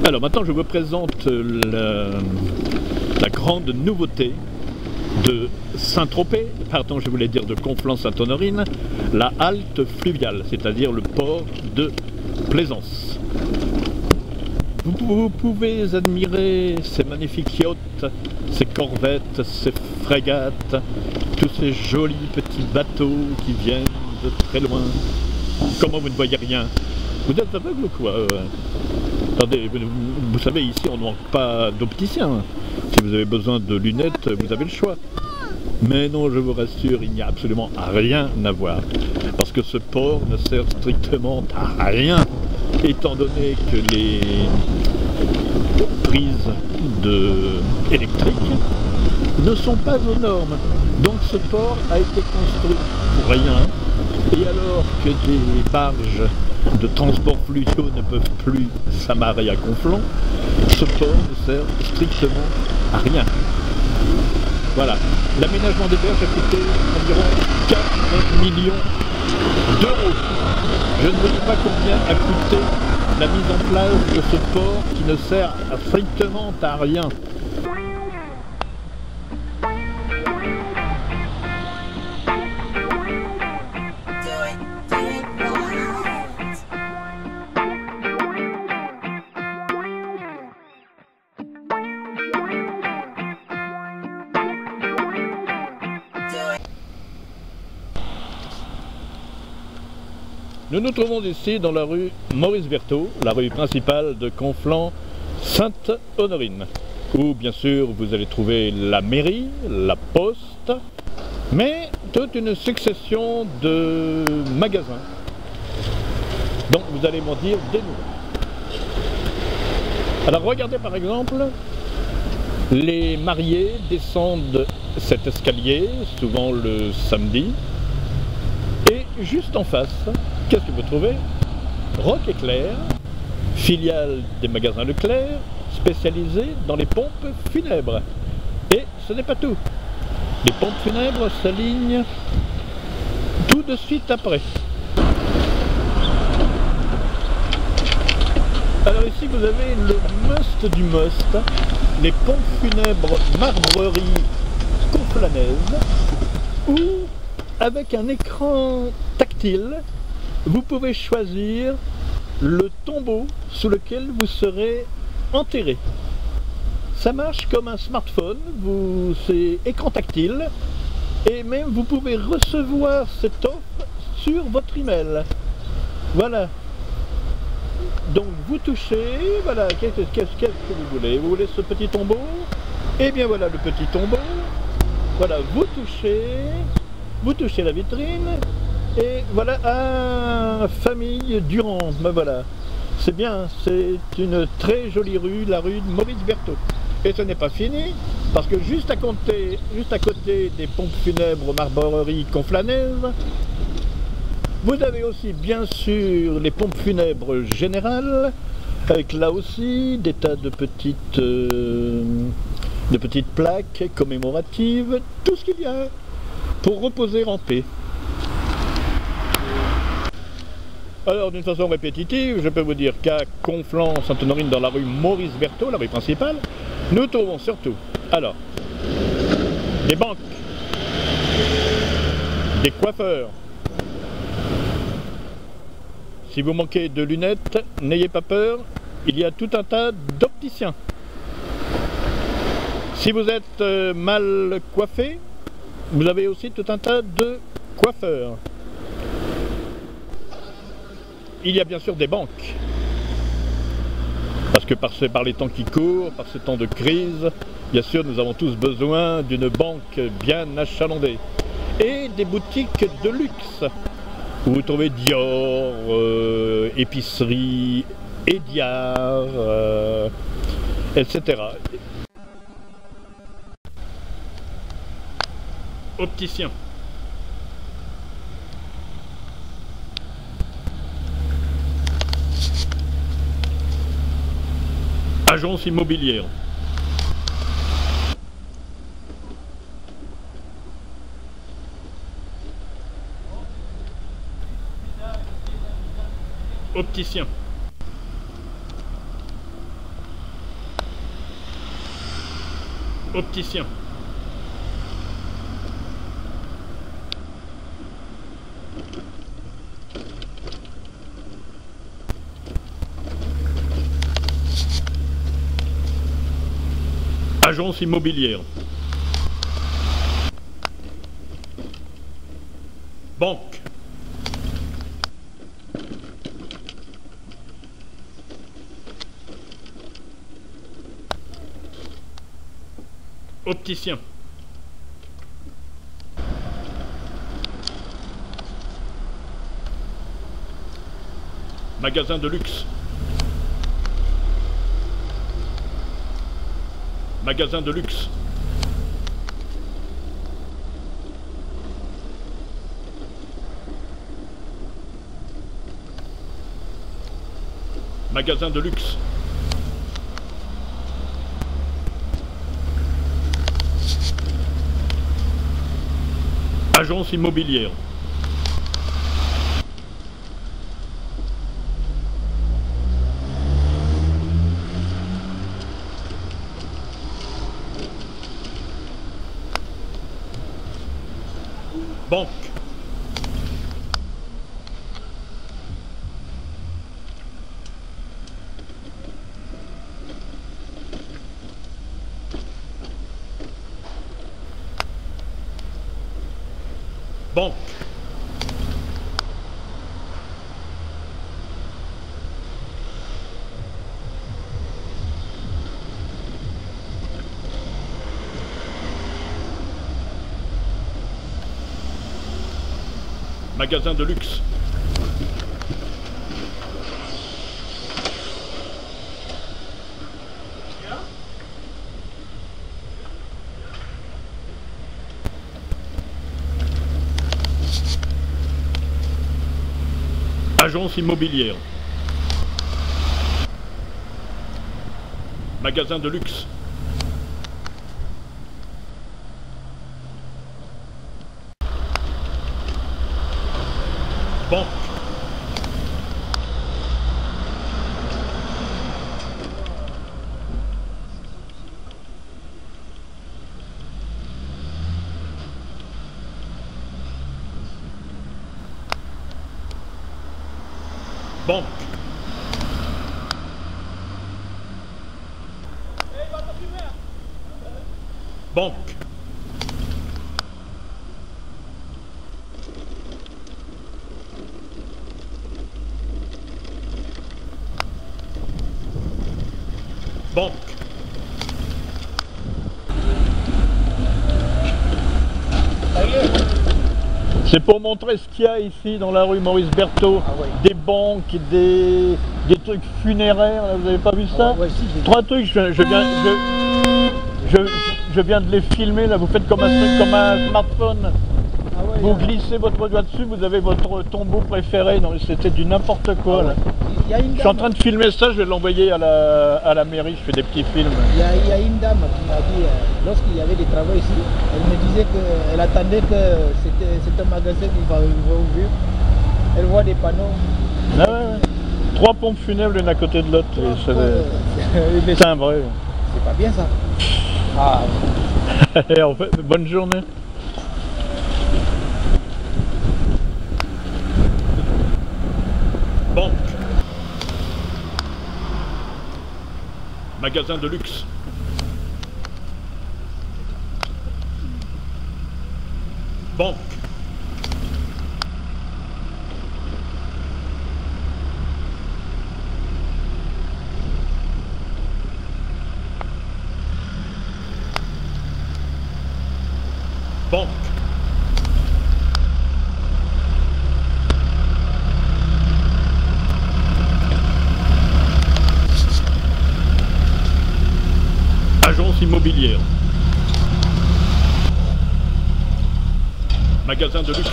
Alors maintenant je vous présente la grande nouveauté de Saint-Tropez, pardon je voulais dire de Conflans-Sainte-Honorine, la halte fluviale, c'est-à-dire le port de plaisance. Vous pouvez admirer ces magnifiques yachts, ces corvettes, ces frégates, tous ces jolis petits bateaux qui viennent de très loin. Comment vous ne voyez rien? Vous êtes aveugle ou quoi? Attendez, vous savez, ici on ne manque pas d'opticiens. Si vous avez besoin de lunettes, vous avez le choix. Mais non, je vous rassure, il n'y a absolument rien à voir. Parce que ce port ne sert strictement à rien, étant donné que les prises électriques ne sont pas aux normes. Donc ce port a été construit pour rien. Et alors que des barges de transport fluviaux ne peuvent plus s'amarrer à Conflans, ce port ne sert strictement à rien. Voilà, l'aménagement des berges a coûté environ 4 millions d'euros. Je ne vous dis pas combien a coûté la mise en place de ce port qui ne sert strictement à rien. Nous nous trouvons ici dans la rue Maurice Berthaud, la rue principale de Conflans-Sainte-Honorine, où bien sûr vous allez trouver la mairie, la poste, mais toute une succession de magasins. Donc vous allez m'en dire des nouvelles. Alors regardez par exemple, les mariés descendent cet escalier, souvent le samedi, et juste en face, qu'est-ce que vous trouvez? Rock Éclair, filiale des magasins Leclerc, spécialisée dans les pompes funèbres. Et ce n'est pas tout. Les pompes funèbres s'alignent tout de suite après. Alors ici vous avez le must du must, les pompes funèbres Marbrerie conflanaise, où avec un écran tactile, vous pouvez choisir le tombeau sous lequel vous serez enterré. Ça marche comme un smartphone, c'est écran tactile, et même vous pouvez recevoir cette offre sur votre email. Voilà. Donc vous touchez, voilà, qu'est-ce que vous voulez? Vous voulez ce petit tombeau? Eh bien voilà le petit tombeau. Voilà, vous touchez la vitrine, et voilà, famille Durand, ben voilà. C'est bien, c'est une très jolie rue, la rue de Maurice Berthaud. Et ce n'est pas fini, parce que juste à côté des pompes funèbres Marbrerie conflanaise, vous avez aussi bien sûr les pompes funèbres générales, avec là aussi des tas de petites plaques commémoratives, tout ce qu'il y a pour reposer en paix. Alors d'une façon répétitive, je peux vous dire qu'à Conflans-Sainte-Honorine, dans la rue Maurice Berthaud, la rue principale, nous trouvons surtout, alors, des banques, des coiffeurs. Si vous manquez de lunettes, n'ayez pas peur, il y a tout un tas d'opticiens. Si vous êtes mal coiffé, vous avez aussi tout un tas de coiffeurs. Il y a bien sûr des banques. Parce que par les temps qui courent, par ces temps de crise, bien sûr nous avons tous besoin d'une banque bien achalandée. Et des boutiques de luxe, où vous trouvez Dior, épicerie, Ediard, etc. Opticien. Agence immobilière. Opticien. Opticien. Agence immobilière. Banque. Opticien. Magasin de luxe. Magasin de luxe. Magasin de luxe. Agence immobilière. Banque. Banque. Magasin de luxe. Agence immobilière. Magasin de luxe. Banque. Banque. Banque. Banque. C'est pour montrer ce qu'il y a ici dans la rue Maurice Berthaud. Ah ouais. Des banques, des trucs funéraires, là, vous avez pas vu ça? Ouais, si, Trois trucs, je viens de les filmer, là, vous faites comme un smartphone. Ah ouais, Vous glissez votre doigt dessus, vous avez votre tombeau préféré. Non, c'était du n'importe quoi, là. Il y a une Je suis en dame, train de filmer ça, je vais l'envoyer à la mairie, je fais des petits films. il y a une dame qui m'a dit, lorsqu'il y avait des travaux ici, elle me disait qu'elle attendait que c'était un magasin qui va ouvrir. Elle voit des panneaux. Ah ouais, ouais. 3 pompes funèbres l'une à côté de l'autre. C'est C'est un vrai. pas bien ça. Ah, Et en fait, bonne journée. Banque. Magasin de luxe. Banque. Banque. Agence immobilière. Magasin de luxe.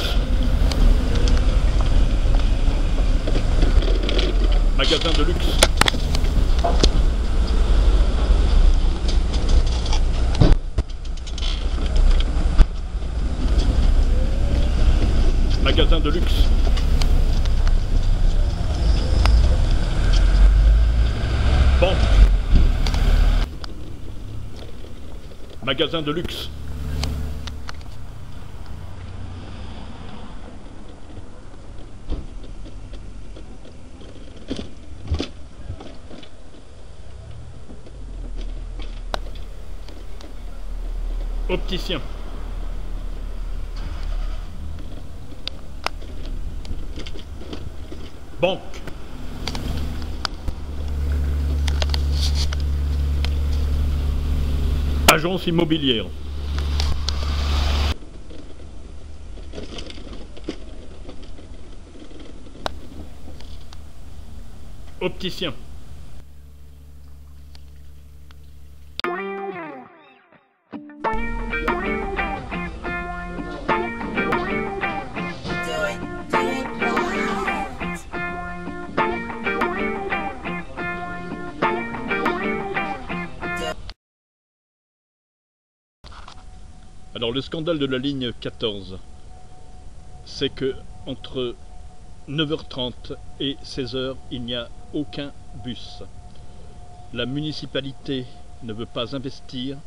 Magasin de luxe. Magasin de luxe. Banque. Magasin de luxe. Opticien. Banque. Agence immobilière. Opticien. Alors le scandale de la ligne 14, c'est que entre 9h30 et 16h, il n'y a aucun bus. La municipalité ne veut pas investir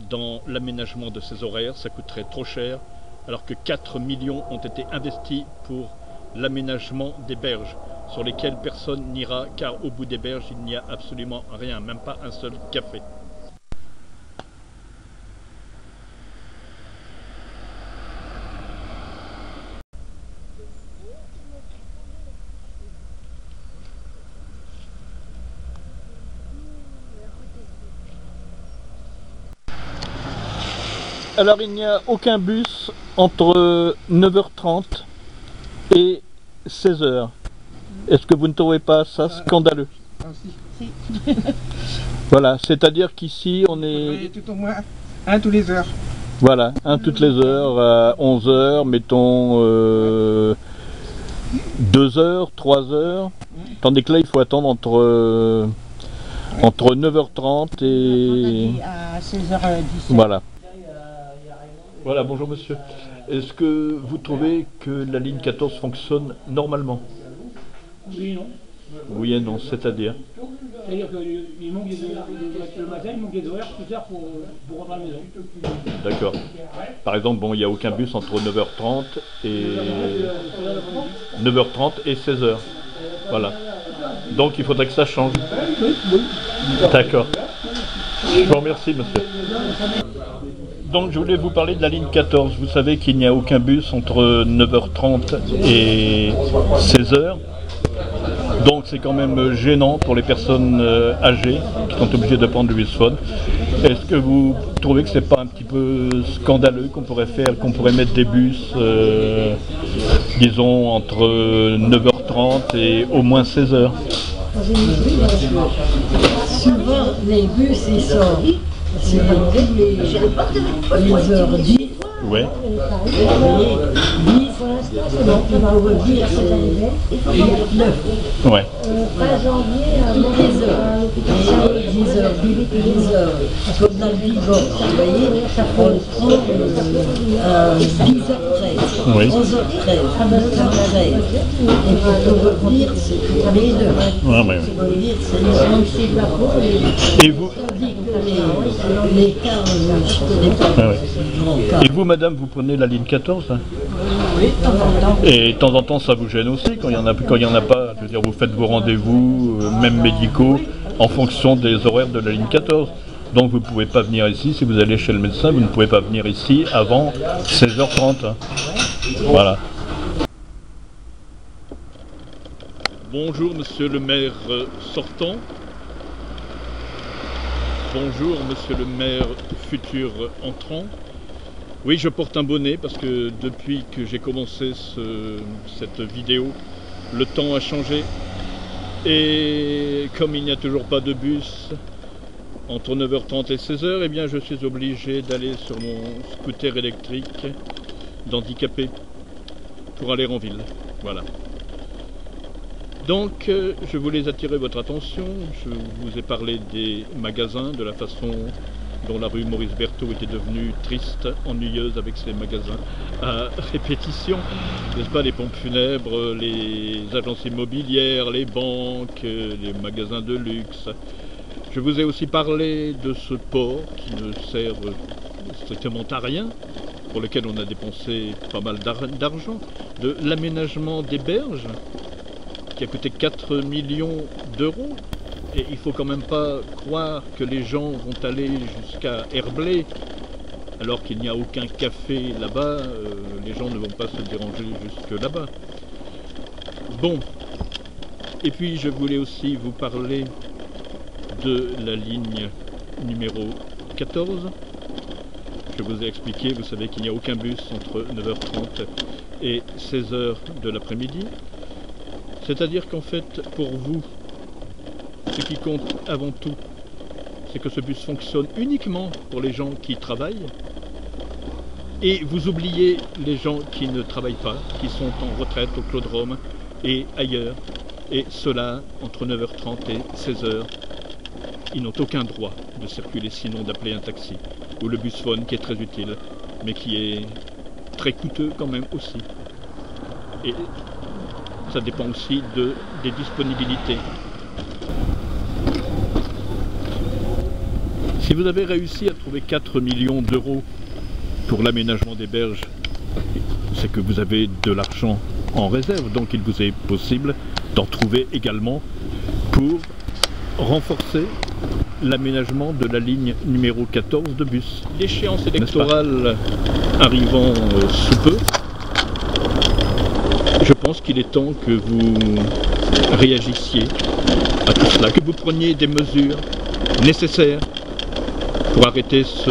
dans l'aménagement de ces horaires, ça coûterait trop cher, alors que 4 millions ont été investis pour l'aménagement des berges, sur lesquelles personne n'ira, car au bout des berges, il n'y a absolument rien, même pas un seul café. Alors il n'y a aucun bus entre 9h30 et 16h. Est-ce que vous ne trouvez pas ça scandaleux? Ah, si. Voilà, c'est-à-dire qu'ici on est... Tout au moins un tous les heures. Voilà, un toutes les heures, à 11h, mettons 2h, 3h. Tandis que là il faut attendre entre 9h30 et... à 16h17. Voilà. Voilà, bonjour monsieur. Est-ce que vous trouvez que la ligne 14 fonctionne normalement? Oui et non. Oui et non, c'est-à-dire? C'est-à-dire qu'il manque des horaires, le matin, il manque des horaires plus tard pour rentrer à la maison. D'accord. Par exemple, bon, il n'y a aucun bus entre 9h30 et 16h. Voilà. Donc il faudrait que ça change. D'accord. Je vous remercie monsieur. Donc je voulais vous parler de la ligne 14. Vous savez qu'il n'y a aucun bus entre 9h30 et 16h. Donc c'est quand même gênant pour les personnes âgées qui sont obligées de prendre le bus phone. Est-ce que vous trouvez que c'est pas un petit peu scandaleux qu'on pourrait mettre des bus, disons, entre 9h30 et au moins 16h? Souvent, les bus, ils sont sur les heures 10. Ouais. Vous voyez, 10, donc on va revenir, c'est 9. Ouais. Pas janvier à 10h. 10h, comme dans le Vigo, vous voyez, on prend 10h13, Oui. 11h13, 12h13. Et pour revenir, c'est les 9. Ouais, ouais. Pour revenir, c'est Et vous, les cars, je connais pas. Ah ouais. Grands cars. Et vous, madame, vous prenez la ligne 14 hein? Oui, de temps en temps. Et de temps en temps, ça vous gêne aussi quand il y en a pas. Je veux dire, vous faites vos rendez-vous, même médicaux, en fonction des horaires de la ligne 14. Donc vous ne pouvez pas venir ici, si vous allez chez le médecin, vous ne pouvez pas venir ici avant 16h30. Hein. Voilà. Bonjour monsieur le maire sortant. Bonjour monsieur le maire futur entrant. Oui, je porte un bonnet parce que depuis que j'ai commencé cette vidéo, le temps a changé. Et comme il n'y a toujours pas de bus entre 9h30 et 16h, eh bien je suis obligé d'aller sur mon scooter électrique d'handicapé pour aller en ville. Voilà. Donc je voulais attirer votre attention. Je vous ai parlé des magasins, de la façon dont la rue Maurice Berthaud était devenue triste, ennuyeuse avec ses magasins à répétition, n'est-ce pas, les pompes funèbres, les agences immobilières, les banques, les magasins de luxe. Je vous ai aussi parlé de ce port qui ne sert strictement à rien, pour lequel on a dépensé pas mal d'argent, de l'aménagement des berges, qui a coûté 4 millions d'euros. Et il ne faut quand même pas croire que les gens vont aller jusqu'à Herblay, alors qu'il n'y a aucun café là-bas, les gens ne vont pas se déranger jusque là-bas. Bon, et puis je voulais aussi vous parler de la ligne numéro 14. Je vous ai expliqué, vous savez qu'il n'y a aucun bus entre 9h30 et 16h de l'après-midi. C'est-à-dire qu'en fait, pour vous, ce qui compte avant tout, c'est que ce bus fonctionne uniquement pour les gens qui travaillent, et vous oubliez les gens qui ne travaillent pas, qui sont en retraite au Clodrome et ailleurs, et ceux-là, entre 9h30 et 16h, ils n'ont aucun droit de circuler sinon d'appeler un taxi, ou le bus phone qui est très utile, mais qui est très coûteux quand même aussi. Et ça dépend aussi des disponibilités. Si vous avez réussi à trouver 4 millions d'euros pour l'aménagement des berges, c'est que vous avez de l'argent en réserve, donc il vous est possible d'en trouver également pour renforcer l'aménagement de la ligne numéro 14 de bus. L'échéance électorale arrivant sous peu, je pense qu'il est temps que vous réagissiez à tout cela, que vous preniez des mesures nécessaires pour arrêter ce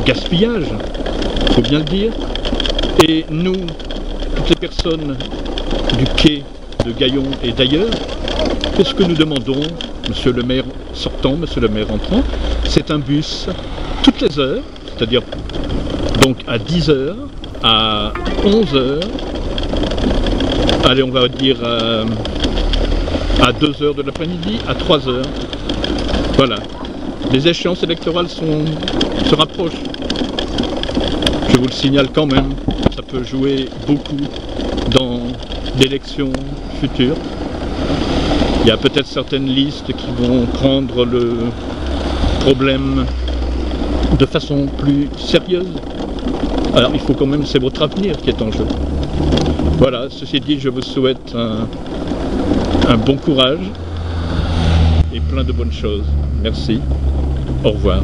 gaspillage, il faut bien le dire. Et nous, toutes les personnes du quai de Gaillon et d'ailleurs, qu'est-ce que nous demandons, monsieur le maire sortant, monsieur le maire entrant? C'est un bus toutes les heures, c'est-à-dire donc à 10h, à 11h, allez on va dire à 2h de l'après-midi, à 3h. Voilà. Les échéances électorales se rapprochent. Je vous le signale quand même, ça peut jouer beaucoup dans l'élection future. Il y a peut-être certaines listes qui vont prendre le problème de façon plus sérieuse. Alors il faut quand même, c'est votre avenir qui est en jeu. Voilà, ceci dit, je vous souhaite un bon courage et plein de bonnes choses. Merci, au revoir.